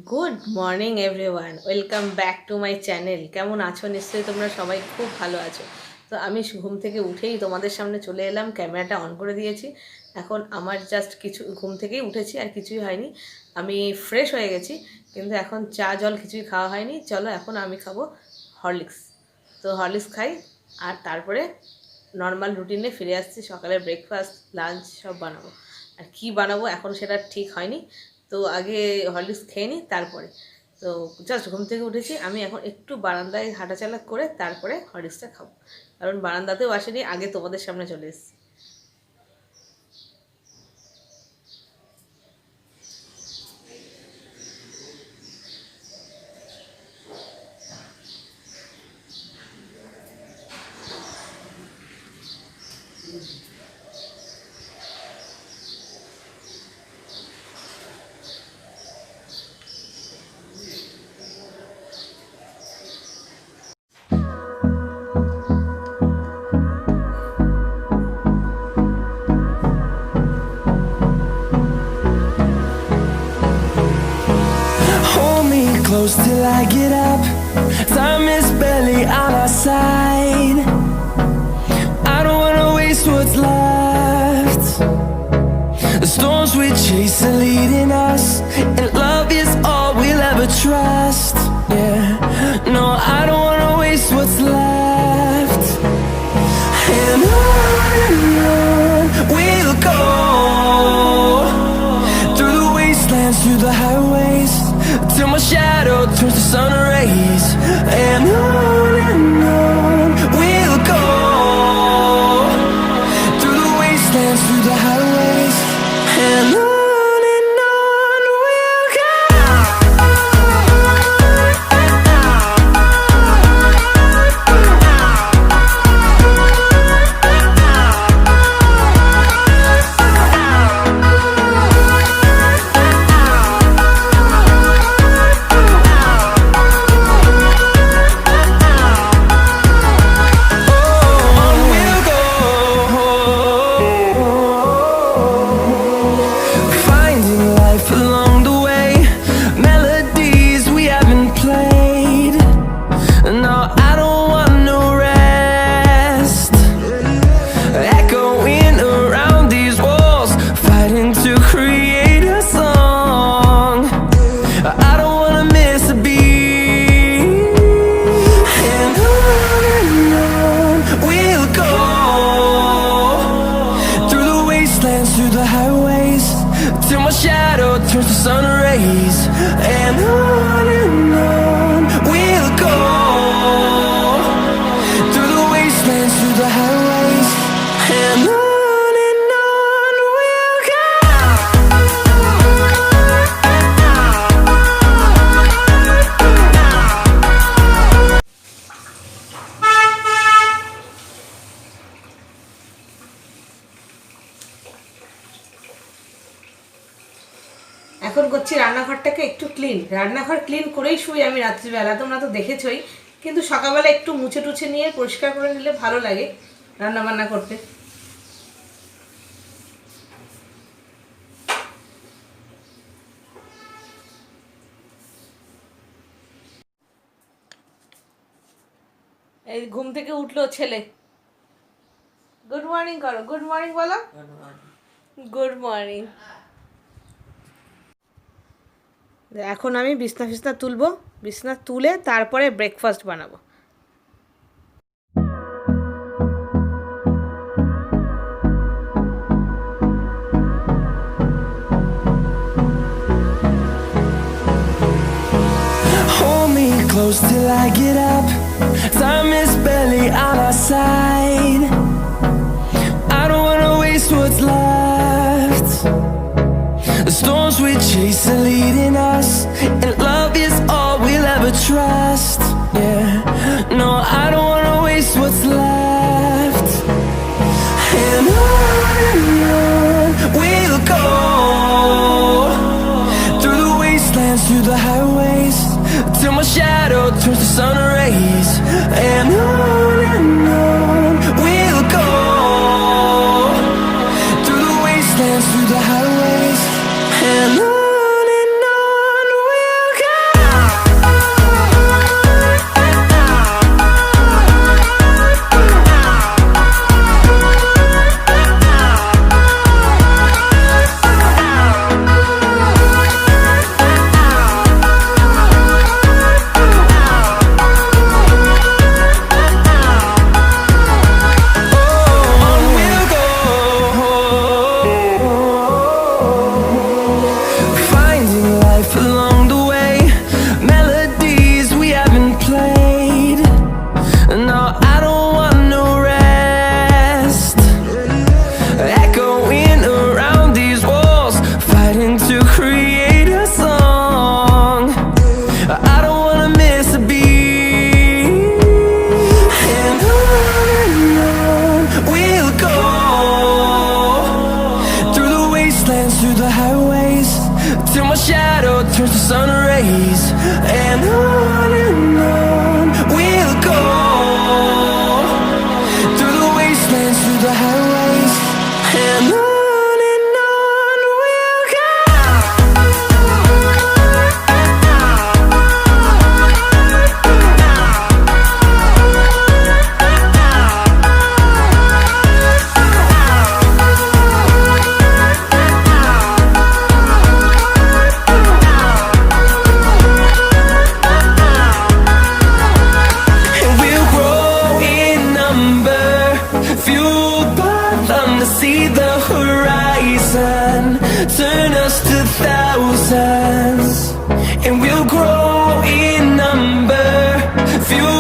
Good morning everyone, welcome back to my channel. কেমন আছো? নিশ্চয়ই তোমরা সবাই খুব ভালো আছো। তো আমি ঘুম থেকে উঠেই তোমাদের সামনে চলে এলাম, ক্যামেরাটা অন করে দিয়েছি। এখন আমার জাস্ট কিছু ঘুম থেকেই উঠেছি, আর কিছুই হয়নি। আমি ফ্রেশ হয়ে গেছি, কিন্তু এখন চা জল কিছুই খাওয়া হয়নি। চলো এখন আমি খাবো হরলিক্স। তো হরলিক্স খাই, আর তারপরে নর্মাল রুটিনে ফিরে আসছি। সকালে ব্রেকফাস্ট, লাঞ্চ সব বানাবো। আর কি বানাবো এখন সেটা ঠিক হয়নি। তো আগে হরলিক্স খেয়ে নিই, তারপরে। তো জাস্ট ঘুম থেকে উঠেছি, আমি এখন একটু বারান্দায় হাঁটাচলা করে তারপরে হরলিক্সটা খাবো। কারণ বারান্দাতেও আসেনি, আগে তোমাদের সামনে চলে এসেছি। Hold me close till I get up. Time is barely on our side. I don't wanna waste what's left. The storms we chase are leading us, and love is all we'll ever trust. Yeah, no, I don't wanna waste what's left. And on we'll go, through the wastelands, through the highways, till my shadow turns to sun rays. And on we'll go, through the wastelands, through the highways. And on we'll go. Finding life along the way, melodies we haven't played. No, I don't want no rest. Echoing around these walls, fighting to create a song. I don't wanna miss a beat. And on we'll go, through the wastelands, through the highways, till my shadow turns to sun rays. And on we'll go, through the wastelands, through the highways. And on we'll go. এখন করছি রান্নাঘরটাকে একটু clean. রান্নাঘর clean করেই শুই আমি রাত্রিবেলা, তোমরা তো দেখেছই। কিন্তু সকালবেলা একটু মুছে টুছে নিয়ে পরিষ্কার করে নিলে ভালো লাগে রান্না বান্না করতে। এই ঘুম থেকে উঠলো ছেলে, গুড মর্নিং করো, গুড মর্নিং বলো, গুড মর্নিং। এখন আমি বিছনা ফিছনা তুলবো, বিছনা তুলে তারপরে ব্রেকফাস্ট বানাবো। Hold me close till I get up. Time is barely on our side. I don't wanna waste what's left. The storms we chase are leading us, and love is all we'll ever trust. Yeah, no, I don't wanna waste what's left. And on we'll go, through the wastelands, through the highways, till my shadow turns to sun rays. And on we'll go, through the wastelands, through the highways. And on we'll my shadow turns to sun rays, and on we'll go, through the wastelands, through the highways, and on we'll go. And we'll grow in number, fueled by them to see the horizon, turn us to thousands. And we'll grow in number, fueled